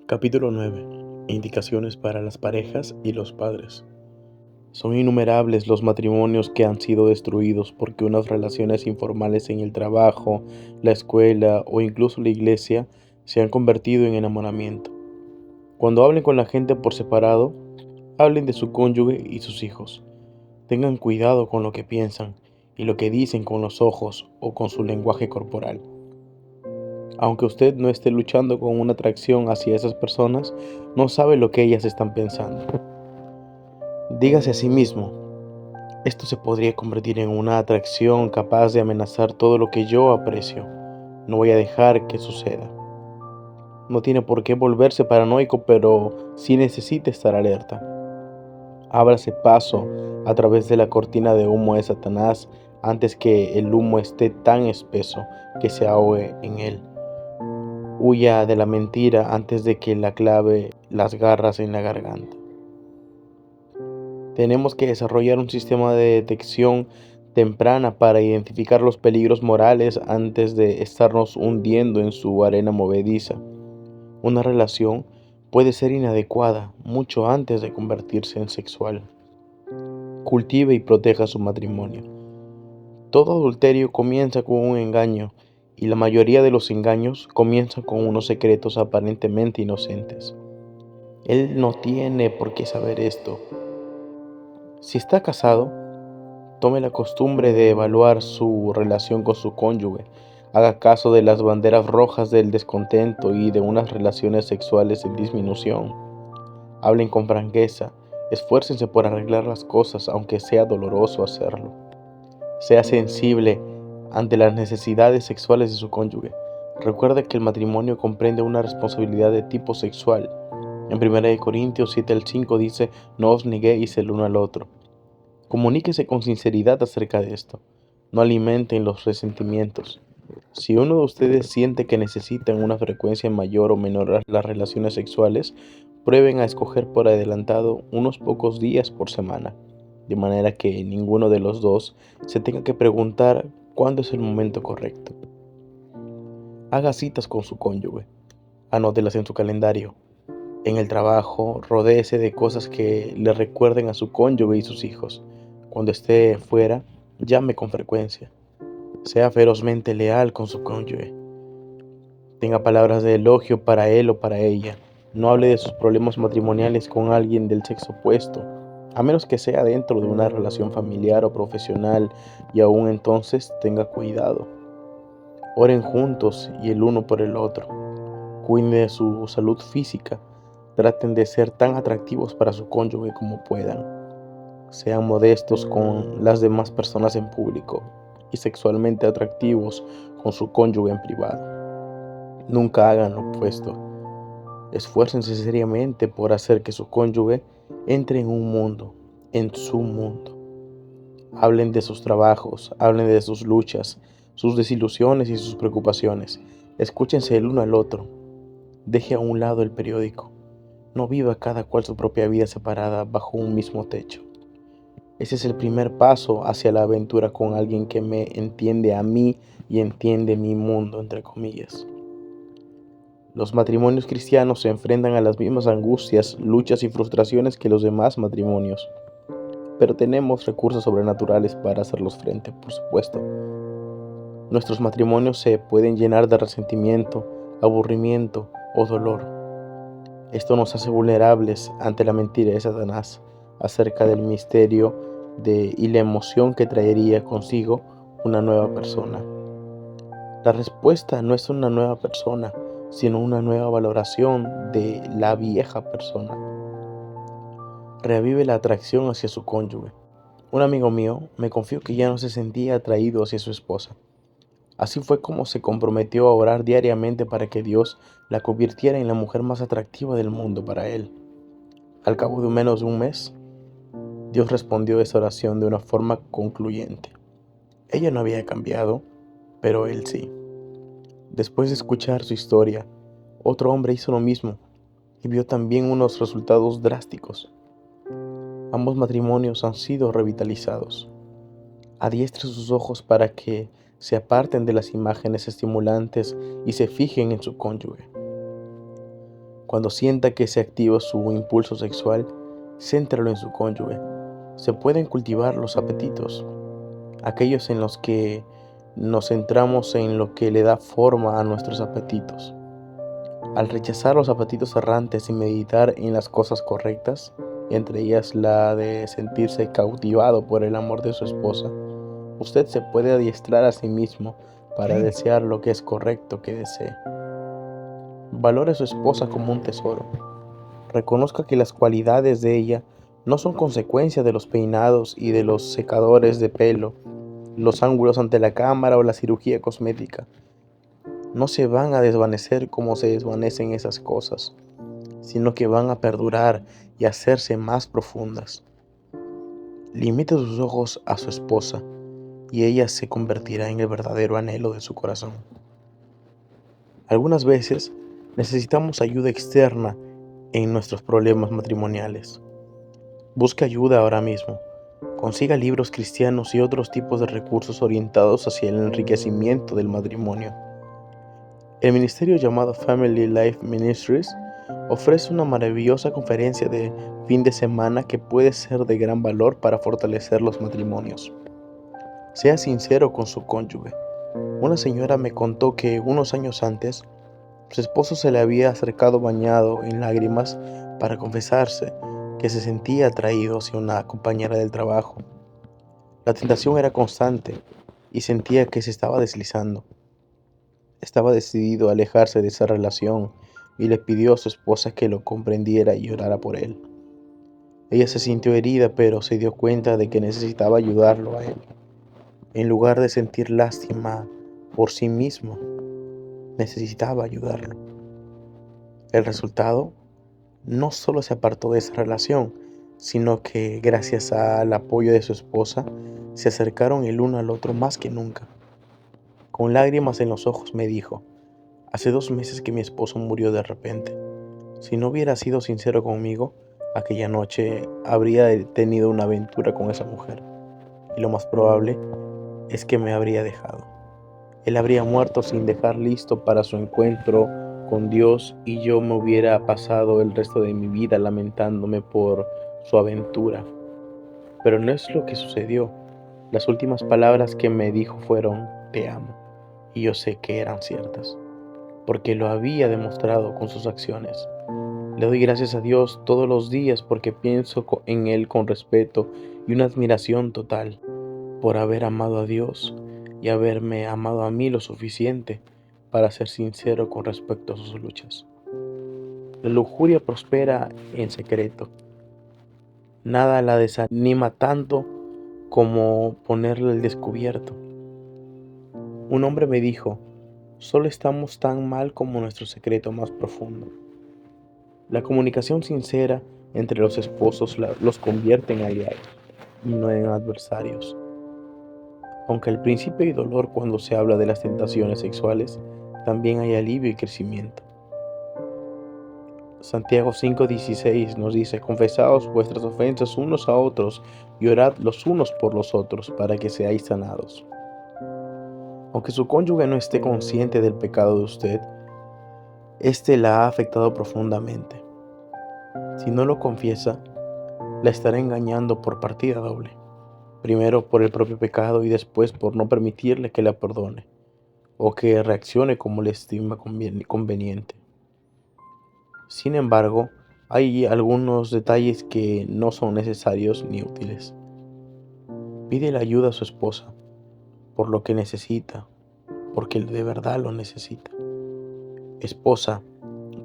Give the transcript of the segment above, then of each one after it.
Capítulo 9. Indicaciones para las parejas y los padres. Son innumerables los matrimonios que han sido destruidos porque unas relaciones informales en el trabajo, la escuela o incluso la iglesia se han convertido en enamoramiento. Cuando hablen con la gente por separado, hablen de su cónyuge y sus hijos. Tengan cuidado con lo que piensan y lo que dicen con los ojos o con su lenguaje corporal. Aunque usted no esté luchando con una atracción hacia esas personas, no sabe lo que ellas están pensando. Dígase a sí mismo, esto se podría convertir en una atracción capaz de amenazar todo lo que yo aprecio. No voy a dejar que suceda. No tiene por qué volverse paranoico, pero sí necesita estar alerta. Ábrase paso a través de la cortina de humo de Satanás antes que el humo esté tan espeso que se ahogue en él. Huya de la mentira antes de que la clave las garras en la garganta. Tenemos que desarrollar un sistema de detección temprana para identificar los peligros morales antes de estarnos hundiendo en su arena movediza. Una relación puede ser inadecuada mucho antes de convertirse en sexual. Cultive y proteja su matrimonio. Todo adulterio comienza con un engaño, y la mayoría de los engaños comienzan con unos secretos aparentemente inocentes. Él no tiene por qué saber esto. Si está casado, tome la costumbre de evaluar su relación con su cónyuge. Haga caso de las banderas rojas del descontento y de unas relaciones sexuales en disminución. Hablen con franqueza. Esfuércense por arreglar las cosas, aunque sea doloroso hacerlo. Sea sensible ante las necesidades sexuales de su cónyuge. Recuerde que el matrimonio comprende una responsabilidad de tipo sexual. En 1 Corintios 7:5 dice, no os neguéis el uno al otro. Comuníquese con sinceridad acerca de esto. No alimenten los resentimientos. Si uno de ustedes siente que necesitan una frecuencia mayor o menor las relaciones sexuales, prueben a escoger por adelantado unos pocos días por semana, de manera que ninguno de los dos se tenga que preguntar cuándo es el momento correcto. Haga citas con su cónyuge. Anótelas en su calendario. En el trabajo, rodéese de cosas que le recuerden a su cónyuge y sus hijos. Cuando esté fuera, llame con frecuencia. Sea ferozmente leal con su cónyuge. Tenga palabras de elogio para él o para ella. No hable de sus problemas matrimoniales con alguien del sexo opuesto, a menos que sea dentro de una relación familiar o profesional, y aún entonces tenga cuidado. Oren juntos y el uno por el otro. Cuiden de su salud física. Traten de ser tan atractivos para su cónyuge como puedan. Sean modestos con las demás personas en público y sexualmente atractivos con su cónyuge en privado. Nunca hagan lo opuesto. Esfuércense seriamente por hacer que su cónyuge entre en un mundo, en su mundo. Hablen de sus trabajos, hablen de sus luchas, sus desilusiones y sus preocupaciones. Escúchense el uno al otro. Deje a un lado el periódico. No viva cada cual su propia vida separada bajo un mismo techo. Ese es el primer paso hacia la aventura con alguien que me entiende a mí y entiende mi mundo, entre comillas. Los matrimonios cristianos se enfrentan a las mismas angustias, luchas y frustraciones que los demás matrimonios, pero tenemos recursos sobrenaturales para hacerlos frente, por supuesto. Nuestros matrimonios se pueden llenar de resentimiento, aburrimiento o dolor. Esto nos hace vulnerables ante la mentira de Satanás acerca del misterio y la emoción que traería consigo una nueva persona. La respuesta no es una nueva persona, sino una nueva valoración de la vieja persona. Reavive la atracción hacia su cónyuge. Un amigo mío me confió que ya no se sentía atraído hacia su esposa. Así fue como se comprometió a orar diariamente para que Dios la convirtiera en la mujer más atractiva del mundo para él. Al cabo de menos de un mes, Dios respondió esa oración de una forma concluyente. Ella no había cambiado, pero él sí. Después de escuchar su historia, otro hombre hizo lo mismo y vio también unos resultados drásticos. Ambos matrimonios han sido revitalizados. Adiestre sus ojos para que se aparten de las imágenes estimulantes y se fijen en su cónyuge. Cuando sienta que se activa su impulso sexual, céntralo en su cónyuge. Se pueden cultivar los apetitos, aquellos en los que nos centramos en lo que le da forma a nuestros apetitos. Al rechazar los apetitos errantes y meditar en las cosas correctas, entre ellas la de sentirse cautivado por el amor de su esposa, usted se puede adiestrar a sí mismo para desear lo que es correcto que desee. Valore a su esposa como un tesoro. Reconozca que las cualidades de ella no son consecuencia de los peinados y de los secadores de pelo, los ángulos ante la cámara o la cirugía cosmética. No se van a desvanecer como se desvanecen esas cosas, sino que van a perdurar y hacerse más profundas. Limite sus ojos a su esposa y ella se convertirá en el verdadero anhelo de su corazón. Algunas veces necesitamos ayuda externa en nuestros problemas matrimoniales. Busque ayuda ahora mismo. Consiga libros cristianos y otros tipos de recursos orientados hacia el enriquecimiento del matrimonio. El ministerio llamado Family Life Ministries ofrece una maravillosa conferencia de fin de semana que puede ser de gran valor para fortalecer los matrimonios. Sea sincero con su cónyuge. Una señora me contó que unos años antes, su esposo se le había acercado bañado en lágrimas para confesarse que se sentía atraído hacia una compañera del trabajo. La tentación era constante y sentía que se estaba deslizando. Estaba decidido a alejarse de esa relación y le pidió a su esposa que lo comprendiera y llorara por él. Ella se sintió herida, pero se dio cuenta de que necesitaba ayudarlo a él. En lugar de sentir lástima por sí mismo, necesitaba ayudarlo. El resultado, no solo se apartó de esa relación, sino que gracias al apoyo de su esposa, se acercaron el uno al otro más que nunca. Con lágrimas en los ojos me dijo: hace 2 meses que mi esposo murió de repente. Si no hubiera sido sincero conmigo, aquella noche habría tenido una aventura con esa mujer. Y lo más probable es que me habría dejado. Él habría muerto sin dejar listo para su encuentro con Dios y yo me hubiera pasado el resto de mi vida lamentándome por su aventura. Pero no es lo que sucedió. Las últimas palabras que me dijo fueron: te amo. Y yo sé que eran ciertas, porque lo había demostrado con sus acciones. Le doy gracias a Dios todos los días porque pienso en Él con respeto y una admiración total por haber amado a Dios y haberme amado a mí lo suficiente para ser sincero con respecto a sus luchas. La lujuria prospera en secreto. Nada la desanima tanto como ponerla al descubierto. Un hombre me dijo: solo estamos tan mal como nuestro secreto más profundo. La comunicación sincera entre los esposos los convierte en aliados y no en adversarios. Aunque al principio hay dolor cuando se habla de las tentaciones sexuales, también hay alivio y crecimiento. Santiago 5:16 nos dice: confesaos vuestras ofensas unos a otros y orad los unos por los otros para que seáis sanados. Aunque su cónyuge no esté consciente del pecado de usted, este la ha afectado profundamente. Si no lo confiesa, la estará engañando por partida doble. Primero por el propio pecado y después por no permitirle que la perdone o que reaccione como le estima conveniente. Sin embargo, hay algunos detalles que no son necesarios ni útiles. Pide la ayuda a su esposa por lo que necesita, porque de verdad lo necesita. Esposa,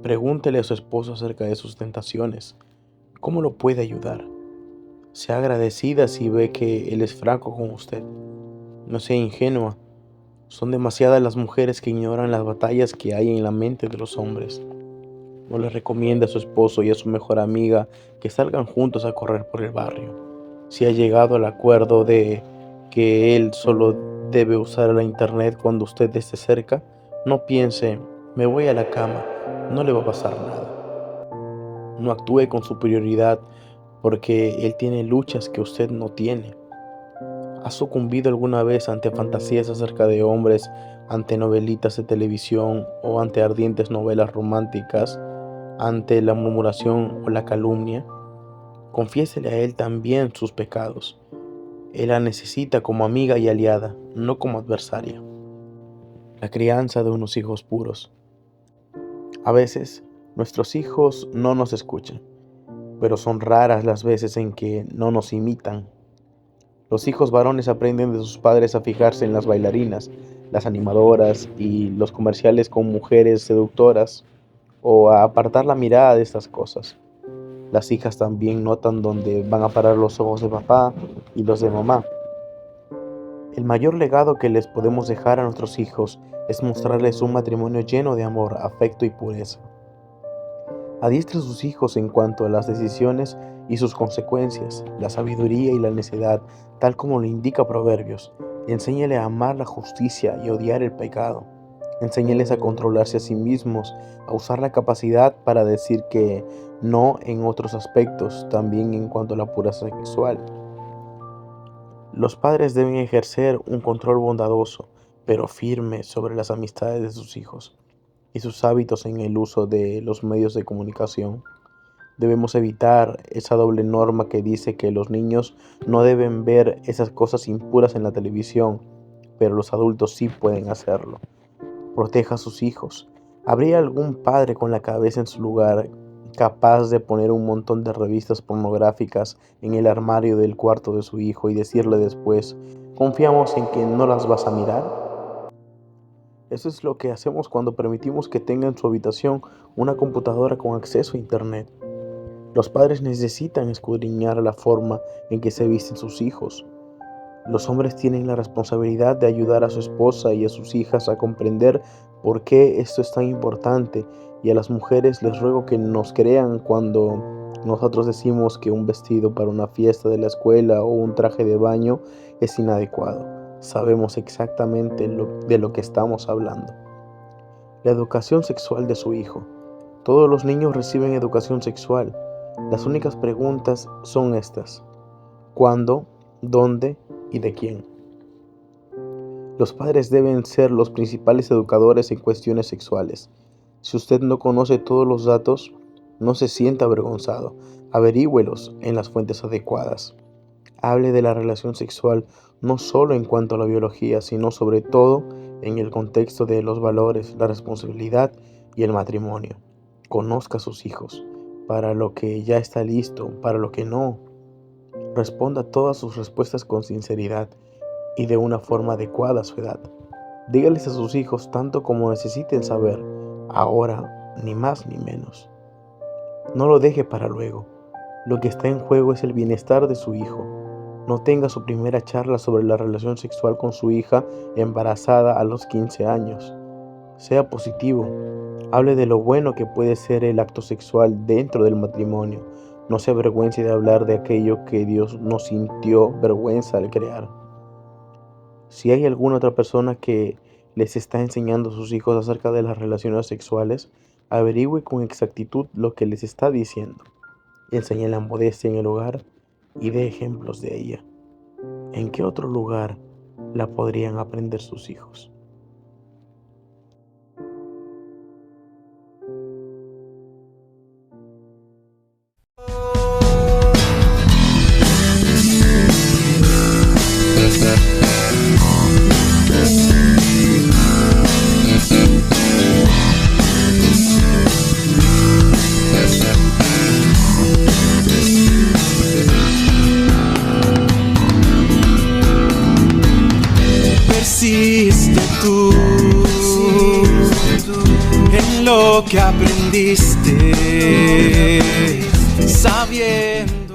pregúntele a su esposo acerca de sus tentaciones. ¿Cómo lo puede ayudar? Sea agradecida si ve que él es franco con usted. No sea ingenua. Son demasiadas las mujeres que ignoran las batallas que hay en la mente de los hombres. No le recomienda a su esposo y a su mejor amiga que salgan juntos a correr por el barrio. Si ha llegado al acuerdo de que él solo debe usar la internet cuando usted esté cerca, no piense: me voy a la cama, no le va a pasar nada. No actúe con superioridad porque él tiene luchas que usted no tiene. ¿Ha sucumbido alguna vez ante fantasías acerca de hombres, ante novelitas de televisión o ante ardientes novelas románticas, ante la murmuración o la calumnia, confiésele a Él también sus pecados. Él la necesita como amiga y aliada, no como adversaria. La crianza de unos hijos puros. A veces, nuestros hijos no nos escuchan, pero son raras las veces en que no nos imitan. Los hijos varones aprenden de sus padres a fijarse en las bailarinas, las animadoras y los comerciales con mujeres seductoras, o a apartar la mirada de estas cosas. Las hijas también notan dónde van a parar los ojos de papá y los de mamá. El mayor legado que les podemos dejar a nuestros hijos es mostrarles un matrimonio lleno de amor, afecto y pureza. Adiestre a sus hijos en cuanto a las decisiones y sus consecuencias, la sabiduría y la necedad, tal como lo indica Proverbios. Enséñale a amar la justicia y odiar el pecado. Enséñales a controlarse a sí mismos, a usar la capacidad para decir que no en otros aspectos, también en cuanto a la pureza sexual. Los padres deben ejercer un control bondadoso, pero firme sobre las amistades de sus hijos y sus hábitos en el uso de los medios de comunicación. Debemos evitar esa doble norma que dice que los niños no deben ver esas cosas impuras en la televisión, pero los adultos sí pueden hacerlo. Proteja a sus hijos. ¿Habría algún padre con la cabeza en su lugar capaz de poner un montón de revistas pornográficas en el armario del cuarto de su hijo y decirle después, confiamos en que no las vas a mirar? Eso es lo que hacemos cuando permitimos que tenga en su habitación una computadora con acceso a Internet. Los padres necesitan escudriñar la forma en que se visten sus hijos. Los hombres tienen la responsabilidad de ayudar a su esposa y a sus hijas a comprender por qué esto es tan importante, y a las mujeres les ruego que nos crean cuando nosotros decimos que un vestido para una fiesta de la escuela o un traje de baño es inadecuado. Sabemos exactamente de lo que estamos hablando. La educación sexual de su hijo. Todos los niños reciben educación sexual. Las únicas preguntas son estas: ¿cuándo, dónde y de quién? Los padres deben ser los principales educadores en cuestiones sexuales. Si usted no conoce todos los datos, no se sienta avergonzado. Averígüelos en las fuentes adecuadas. Hable de la relación sexual no solo en cuanto a la biología, sino sobre todo en el contexto de los valores, la responsabilidad y el matrimonio. Conozca a sus hijos, para lo que ya está listo, para lo que no. Responda todas sus respuestas con sinceridad y de una forma adecuada a su edad. Dígales a sus hijos tanto como necesiten saber, ahora, ni más ni menos. No lo deje para luego. Lo que está en juego es el bienestar de su hijo. No tenga su primera charla sobre la relación sexual con su hija embarazada a los 15 años. Sea positivo. Hable de lo bueno que puede ser el acto sexual dentro del matrimonio. No se avergüence de hablar de aquello que Dios no sintió vergüenza al crear. Si hay alguna otra persona que les está enseñando a sus hijos acerca de las relaciones sexuales, averigüe con exactitud lo que les está diciendo. Enseñe la modestia en el hogar y dé ejemplos de ella. ¿En qué otro lugar la podrían aprender sus hijos? Persiste tú en lo que aprendiste, sabiendo